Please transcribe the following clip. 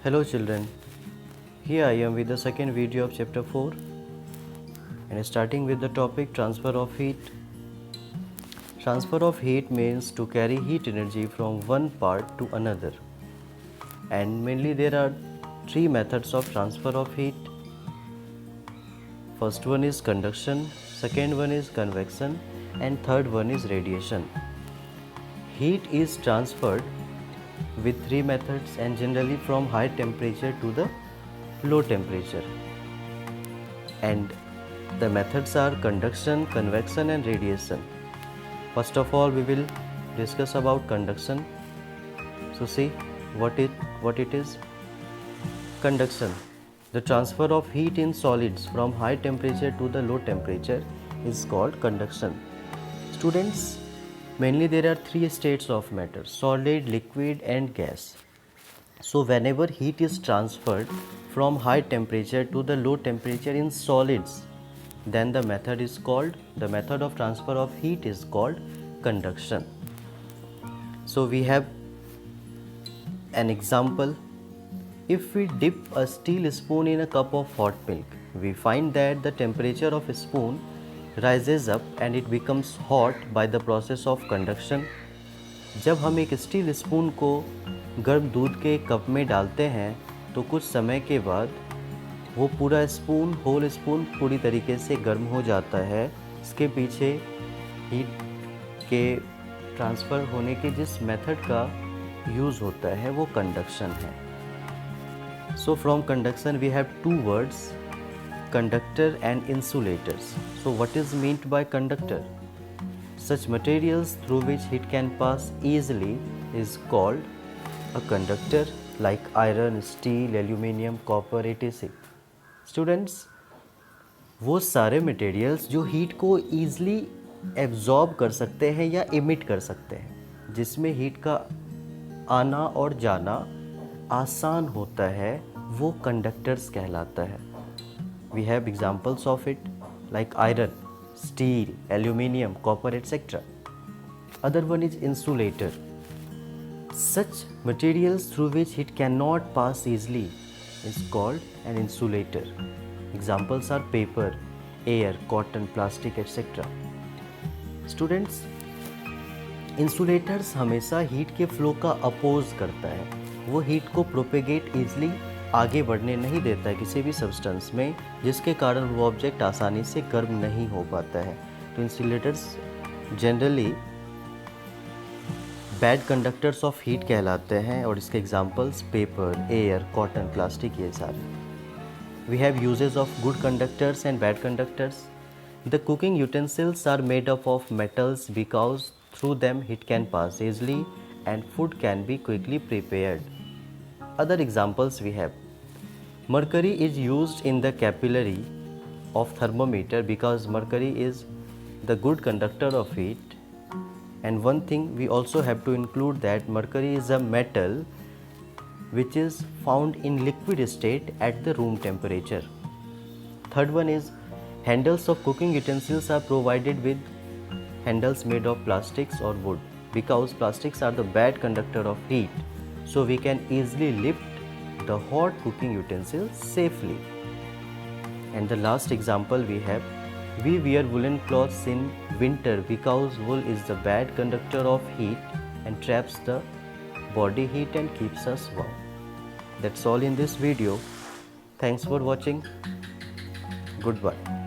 Hello children, here I am with the second video of chapter 4 and starting with the topic transfer of heat. Transfer of heat means to carry heat energy from one part to another, and mainly there are three methods of transfer of heat. First one is conduction, second one is convection, and third one is radiation. Heat is transferred with three methods and generally from high temperature to the low temperature, and the methods are conduction, convection and radiation. First of all we will discuss about conduction. So see what it is. Conduction, the transfer of heat in solids from high temperature to the low temperature is called conduction. Students, mainly there are three states of matter: solid, liquid and gas. So whenever heat is transferred from high temperature to the low temperature in solids, then the method of transfer of heat is called conduction. So we have an example. If we dip a steel spoon in a cup of hot milk, we find that the temperature of a spoon rises up and it becomes hot by the process of conduction. जब हम एक steel spoon को गर्म दूध के cup में डालते हैं तो कुछ समय के बाद वो पूरा स्पून, होल स्पून पूरी तरीके से गर्म हो जाता है. इसके पीछे हीट के ट्रांसफ़र होने के जिस मेथड का यूज़ होता है वो कंडक्शन है. So from conduction we have two words, conductor and insulators. So what is meant by conductor? Such materials through which heat can pass easily is called a conductor, like iron, steel, aluminium, copper, etc. Students, वो सारे materials जो heat को easily absorb कर सकते हैं या emit कर सकते हैं, जिसमें heat का आना और जाना आसान होता है, वो कंडक्टर्स कहलाता है. We have examples of it like iron, steel, aluminium, copper, etc. Other one is insulator. Such materials through which heat cannot pass easily is called an insulator. Examples are paper, air, cotton, plastic, etc. Students, insulators हमेशा heat के flow का oppose करता है. वो heat को propagate easily आगे बढ़ने नहीं देता है किसी भी सब्सटेंस में, जिसके कारण वो ऑब्जेक्ट आसानी से गर्म नहीं हो पाता है. तो insulators generally bad conductors of heat कहलाते हैं और इसके examples paper, air, cotton, plastic, ये सारे. We have uses of good conductors and bad conductors. The cooking utensils are made up of metals because through them heat can pass easily and food can be quickly prepared. Other examples we have: mercury is used in the capillary of thermometer because mercury is the good conductor of heat. And one thing we also have to include that mercury is a metal which is found in liquid state at the room temperature. Third one is handles of cooking utensils are provided with handles made of plastics or wood because plastics are the bad conductor of heat, so we can easily lift the hot cooking utensils safely. And the last example we have: we wear woolen clothes in winter because wool is the bad conductor of heat and traps the body heat and keeps us warm. That's all in this video. Thanks for watching. Goodbye.